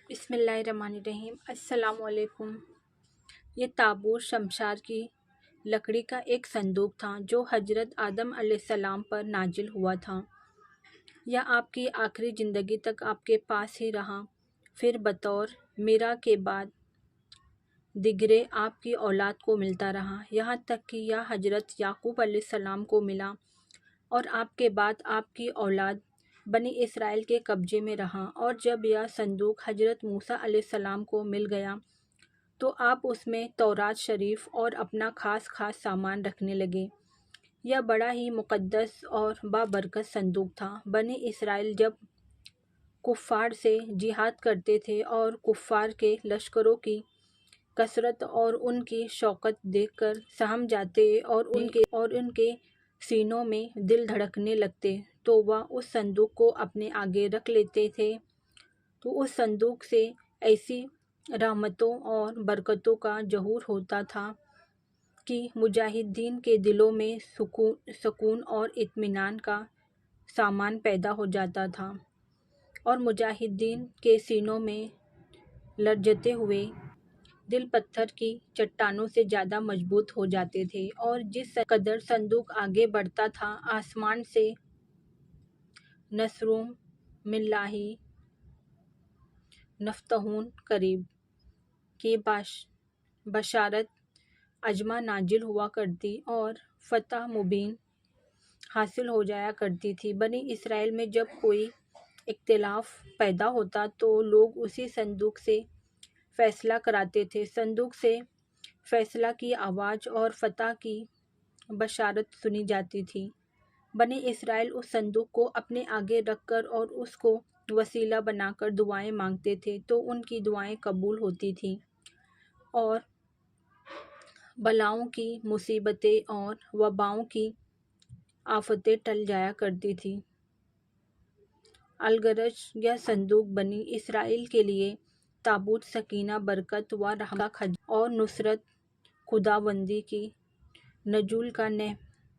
بسم اللہ الرحمن الرحیم۔ السلام علیکم۔ یہ تابوت شمشاد کی لکڑی کا ایک صندوق تھا جو حضرت آدم علیہ السلام پر نازل ہوا تھا۔ یہ آپ کی آخری زندگی تک آپ کے پاس ہی رہا، پھر بطور میرا کے بعد دیگرے آپ کی اولاد کو ملتا رہا، یہاں تک کہ یہ حضرت یعقوب علیہ السلام کو ملا اور آپ کے بعد آپ کی اولاد بنی اسرائیل کے قبضے میں رہا۔ اور جب یہ صندوق حضرت موسیٰ علیہ السلام کو مل گیا تو آپ اس میں تورات شریف اور اپنا خاص سامان رکھنے لگے۔ یہ بڑا ہی مقدس اور بابرکت صندوق تھا۔ بنی اسرائیل جب کفار سے جہاد کرتے تھے اور کفار کے لشکروں کی کثرت اور ان کی شوکت دیکھ کر سہم جاتے اور ان کے سینوں میں دل دھڑکنے لگتے تو وہ اس صندوق کو اپنے آگے رکھ لیتے تھے، تو اس صندوق سے ایسی رحمتوں اور برکتوں کا ظہور ہوتا تھا کہ مجاہدین کے دلوں میں سکون اور اطمینان کا سامان پیدا ہو جاتا تھا، اور مجاہدین کے سینوں میں لرزتے ہوئے دل پتھر کی چٹانوں سے زیادہ مضبوط ہو جاتے تھے۔ اور جس قدر صندوق آگے بڑھتا تھا، آسمان سے نصرم من اللہ وفتح قریب کی بشارت عظمی نازل ہوا کرتی اور فتح مبین حاصل ہو جایا کرتی تھی۔ بنی اسرائیل میں جب کوئی اختلاف پیدا ہوتا تو لوگ اسی صندوق سے فیصلہ کراتے تھے۔ صندوق سے فیصلہ کی آواز اور فتح کی بشارت سنی جاتی تھی۔ بنی اسرائیل اس صندوق کو اپنے آگے رکھ کر اور اس کو وسیلہ بنا کر دعائیں مانگتے تھے تو ان کی دعائیں قبول ہوتی تھیں اور بلاؤں کی مصیبتیں اور وباؤں کی آفتیں ٹل جایا کرتی تھیں۔ الغرض یہ صندوق بنی اسرائیل کے لیے تابوت سکینہ، برکت و رحمت کا خزانہ اور نصرت خداوندی کی نزول کا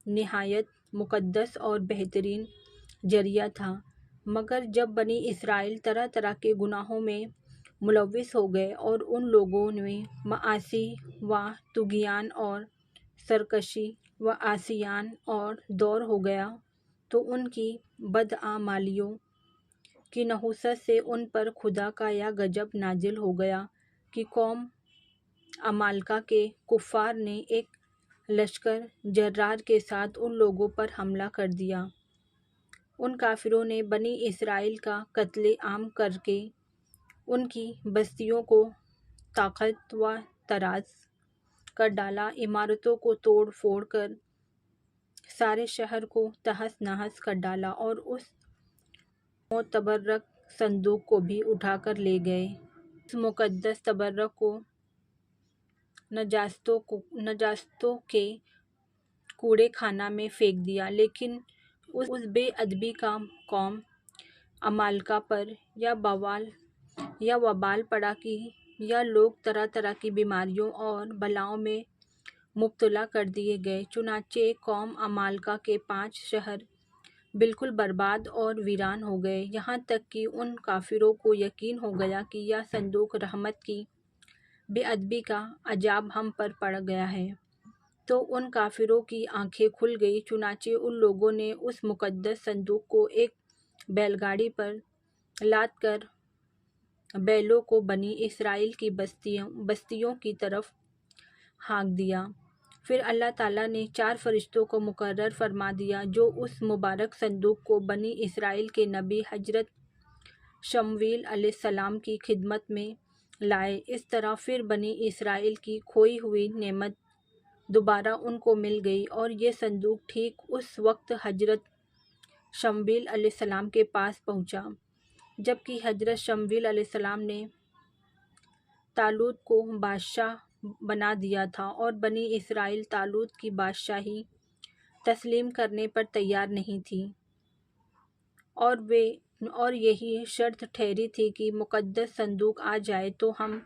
نہایت مقدس اور بہترین ذریعہ تھا۔ مگر جب بنی اسرائیل طرح طرح کے گناہوں میں ملوث ہو گئے اور ان لوگوں میں معاصی و طغیان اور سرکشی و عصیان اور دور ہو گیا تو ان کی بدعمالیوں کی نحوست سے ان پر خدا کا یہ غضب نازل ہو گیا کہ قوم عمالقہ کے کفار نے ایک لشکر جرار کے ساتھ ان لوگوں پر حملہ کر دیا۔ ان کافروں نے بنی اسرائیل کا قتل عام کر کے ان کی بستیوں کو طاقت و طراز کر ڈالا، عمارتوں کو توڑ پھوڑ کر سارے شہر کو تہس نہس کر ڈالا اور اس معتبرک صندوق کو بھی اٹھا کر لے گئے۔ اس مقدس تبرک کو نجاستوں کے کوڑے خانہ میں پھینک دیا۔ لیکن اس بے ادبی کا قوم عمالقہ پر یہ وبال پڑا کہ یہ لوگ طرح طرح کی بیماریوں اور بلاؤں میں مبتلا کر دیے گئے۔ چنانچہ قوم عمالقہ کے 5 شہر بالکل برباد اور ویران ہو گئے، یہاں تک کہ ان کافروں کو یقین ہو گیا کہ یہ صندوق رحمت کی بے ادبی کا عذاب ہم پر پڑ گیا ہے۔ تو ان کافروں کی آنکھیں کھل گئیں۔ چنانچہ ان لوگوں نے اس مقدس صندوق کو ایک بیل گاڑی پر لاد کر بیلوں کو بنی اسرائیل کی بستیوں کی طرف ہانک دیا۔ پھر اللہ تعالیٰ نے 4 فرشتوں کو مقرر فرما دیا جو اس مبارک صندوق کو بنی اسرائیل کے نبی حضرت شمویل علیہ السلام کی خدمت میں لائے۔ اس طرح پھر بنی اسرائیل کی کھوئی ہوئی نعمت دوبارہ ان کو مل گئی، اور یہ صندوق ٹھیک اس وقت حضرت شمویل علیہ السلام کے پاس پہنچا جبکہ حضرت شمویل علیہ السلام نے طالوت کو بادشاہ بنا دیا تھا، اور بنی اسرائیل طالوت کی بادشاہی تسلیم کرنے پر تیار نہیں تھی، اور یہی شرط ٹھہری تھی کہ مقدس صندوق آ جائے تو ہم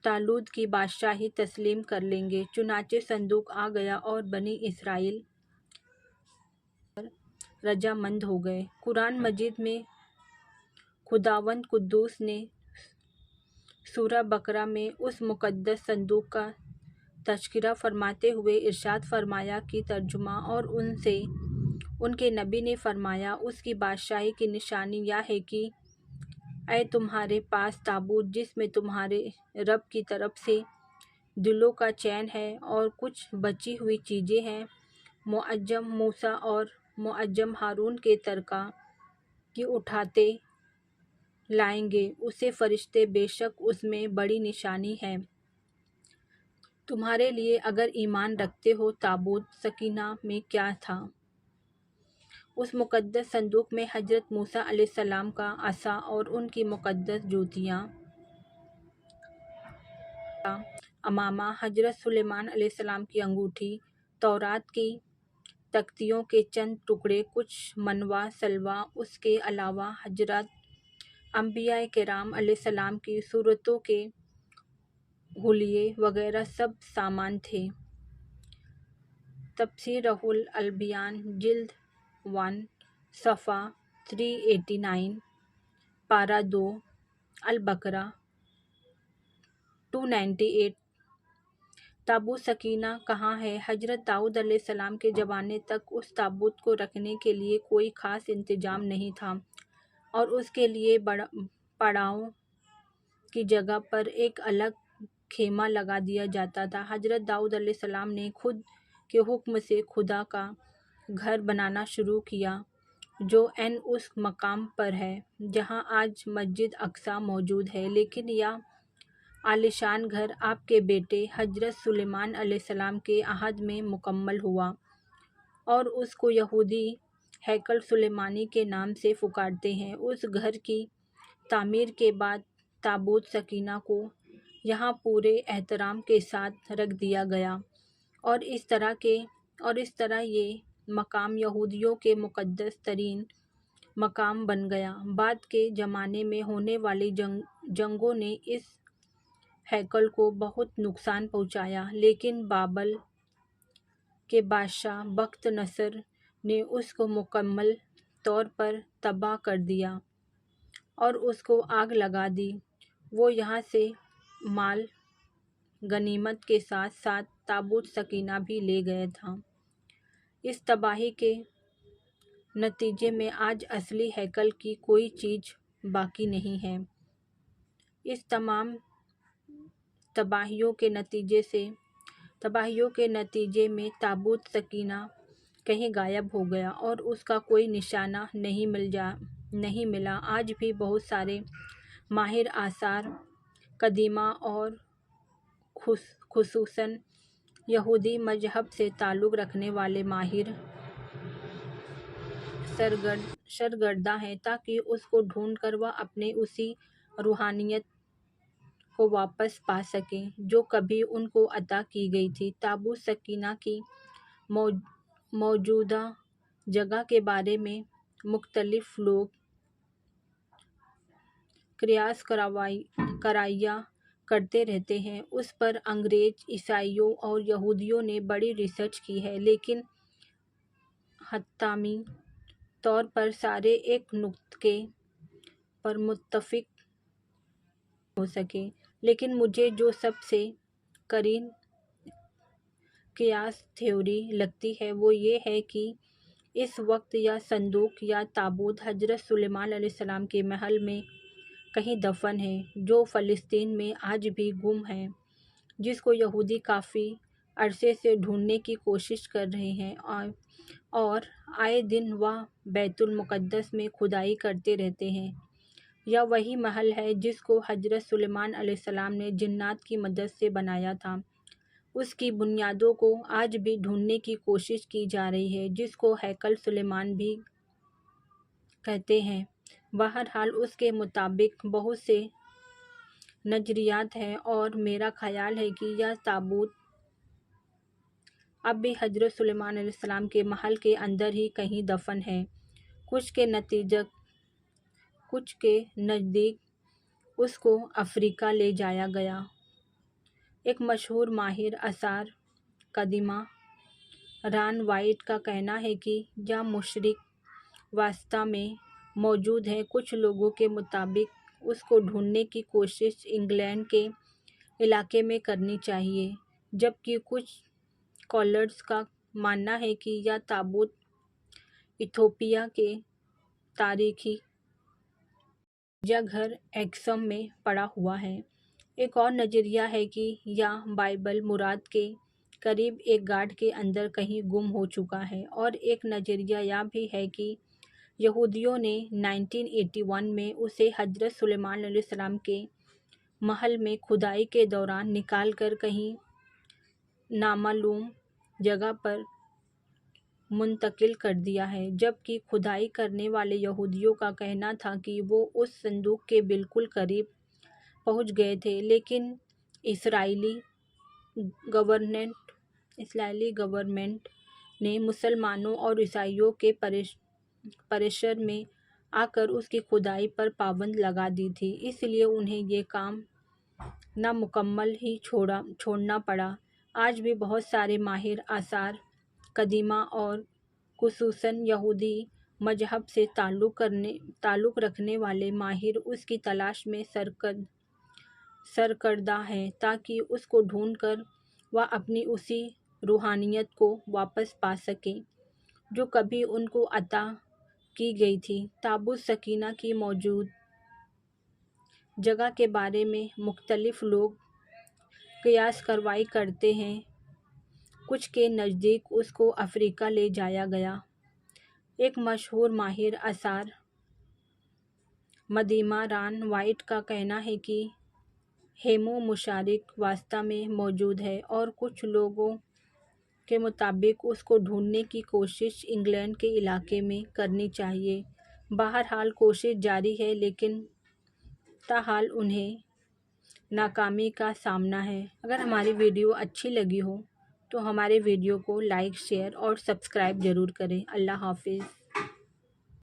طالوت کی بادشاہی تسلیم کر لیں گے۔ چنانچہ صندوق آ گیا اور بنی اسرائیل رضامند ہو گئے۔ قرآن مجید میں خداوند قدوس نے سورہ بقرہ میں اس مقدس صندوق کا تذکرہ فرماتے ہوئے ارشاد فرمایا کہ ترجمہ اور ان کے نبی نے فرمایا اس کی بادشاہی کی نشانی یہ ہے کہ اے تمہارے پاس تابوت جس میں تمہارے رب کی طرف سے دلوں کا چین ہے اور کچھ بچی ہوئی چیزیں ہیں، معجم موسیٰ اور معجم ہارون کے ترکہ کی اٹھاتے لائیں گے اسے فرشتے، بے شک اس میں بڑی نشانی ہے تمہارے لیے اگر ایمان رکھتے ہو۔ تابوت سکینہ میں کیا تھا؟ اس مقدس صندوق میں حضرت موسیٰ علیہ السلام کا عصا اور ان کی مقدس جوتیاں، امامہ حضرت سلیمان علیہ السلام کی انگوٹھی، تورات کی تختیوں کے چند ٹکڑے، کچھ منوا سلوا، اس کے علاوہ حضرات انبیاء کرام علیہ السلام کی صورتوں کے حلیے وغیرہ سب سامان تھے۔ تفسیر روح البیان جلد 1 صفحہ 389، پارہ 2 البقرہ 298۔ تابوت سکینہ کہاں ہے؟ حضرت داؤد علیہ السلام کے زمانے تک اس تابوت کو رکھنے کے لیے کوئی خاص انتظام نہیں تھا اور اس کے لیے پڑاؤ کی جگہ پر ایک الگ خیمہ لگا دیا جاتا تھا۔ حضرت داؤد علیہ السلام نے خود کے حکم سے خدا کا گھر بنانا شروع کیا جو عین اس مقام پر ہے جہاں آج مسجد اقصیٰ موجود ہے، لیکن یہ عالیشان گھر آپ کے بیٹے حضرت سلیمان علیہ السلام کے عہد میں مکمل ہوا اور اس کو یہودی ہیکل سلیمانی کے نام سے پکارتے ہیں۔ اس گھر کی تعمیر کے بعد تابوت سکینہ کو یہاں پورے احترام کے ساتھ رکھ دیا گیا اور اس طرح یہ مقام یہودیوں کے مقدس ترین مقام بن گیا۔ بعد کے زمانے میں ہونے والی جنگوں نے اس ہیکل کو بہت نقصان پہنچایا، لیکن بابل کے بادشاہ بخت نصر نے اس کو مکمل طور پر تباہ کر دیا اور اس کو آگ لگا دی۔ وہ یہاں سے مال غنیمت کے ساتھ ساتھ تابوت سکینہ بھی لے گیا تھا۔ اس تباہی کے نتیجے میں آج اصلی ہیکل کی کوئی چیز باقی نہیں ہے۔ اس تمام تباہیوں کے نتیجے میں تابوت سکینہ کہیں غائب ہو گیا اور اس کا کوئی نشانہ نہیں ملا۔ آج بھی بہت سارے ماہر آثار قدیمہ اور خصوصاً یہودی مذہب سے تعلق رکھنے والے ماہر سرگرداں ہیں تاکہ اس کو ڈھونڈ کر وہ اپنے اسی روحانیت کو واپس پا سکیں جو کبھی ان کو عطا کی گئی تھی۔ تابوت سکینہ کی موجودہ جگہ کے بارے میں مختلف لوگ قیاس کرائیاں کرتے رہتے ہیں۔ اس پر انگریز، عیسائیوں اور یہودیوں نے بڑی ریسرچ کی ہے، لیکن حتمی طور پر سارے ایک نقطے پر متفق نہیں ہو سکے۔ لیکن مجھے جو سب سے قریب قیاس تھیوری لگتی ہے وہ یہ ہے کہ اس وقت یہ صندوق یا تابوت حضرت سلیمان علیہ السلام کے محل میں کہیں دفن ہے، جو فلسطین میں آج بھی گم ہے، جس کو یہودی کافی عرصے سے ڈھونڈنے کی کوشش کر رہے ہیں اور آئے دن وہ بیت المقدس میں کھدائی کرتے رہتے ہیں۔ یہ وہی محل ہے جس کو حضرت سلیمان علیہ السلام نے جنات کی مدد سے بنایا تھا۔ اس کی بنیادوں کو آج بھی ڈھونڈنے کی کوشش کی جا رہی ہے، جس کو ہیکل سلیمان بھی کہتے ہیں۔ بہرحال اس کے مطابق بہت سے نظریات ہیں اور میرا خیال ہے کہ یہ تابوت اب بھی حضرت سلیمان علیہ السلام کے محل کے اندر ہی کہیں دفن ہے۔ کچھ کے نزدیک اس کو افریقہ لے جایا گیا۔ ایک مشہور ماہر آثار قدیمہ ران وائٹ کا کہنا ہے کہ یہ مشرق وسطیٰ میں موجود ہے۔ کچھ لوگوں کے مطابق اس کو ڈھونڈنے کی کوشش انگلینڈ کے علاقے میں کرنی چاہیے، جبکہ کچھ اسکالرز کا ماننا ہے کہ یہ تابوت ایتھوپیا کے تاریخی گرجا گھر ایکسم میں پڑا ہوا ہے۔ ایک اور نظریہ ہے کہ یہ بائبل مقدس کے قریب ایک گاڈ کے اندر کہیں گم ہو چکا ہے، اور ایک نظریہ یہ بھی ہے کہ یہودیوں نے 1981 میں اسے حضرت سلیمان علیہ السلام کے محل میں کھدائی کے دوران نکال کر کہیں نامعلوم جگہ پر منتقل کر دیا ہے، جبکہ کھدائی کرنے والے یہودیوں کا کہنا تھا کہ وہ اس صندوق کے بالکل قریب پہنچ گئے تھے، لیکن اسرائیلی گورنمنٹ نے مسلمانوں اور عیسائیوں کے پریشر میں آ کر اس کی کھدائی پر پابندی لگا دی تھی، اس لیے انہیں یہ کام نامکمل ہی چھوڑنا پڑا۔ آج بھی بہت سارے ماہر آثار قدیمہ اور خصوصاً یہودی مذہب سے تعلق رکھنے والے ماہر اس کی تلاش میں سرگرداں ہیں تاکہ اس کو ڈھونڈ کر وہ اپنی اسی روحانیت کو واپس پا سکیں جو کبھی ان کو عطا کی گئی تھی۔ تابوت سکینہ کی موجود جگہ کے بارے میں مختلف لوگ قیاس کاروائی کرتے ہیں۔ کچھ کے نزدیک اس کو افریقہ لے جایا گیا۔ ایک مشہور ماہر آثار مدیمہ ران وائٹ کا کہنا ہے کہ ہیمو مشرق وسطیٰ میں موجود ہے، اور کچھ لوگوں کے مطابق اس کو ڈھونڈنے کی کوشش انگلینڈ کے علاقے میں کرنی چاہیے۔ بہرحال کوشش جاری ہے، لیکن تاحال انہیں ناکامی کا سامنا ہے۔ اگر ہماری ویڈیو اچھی لگی ہو تو ہمارے ویڈیو کو لائک، شیئر اور سبسکرائب ضرور کریں۔ اللہ حافظ۔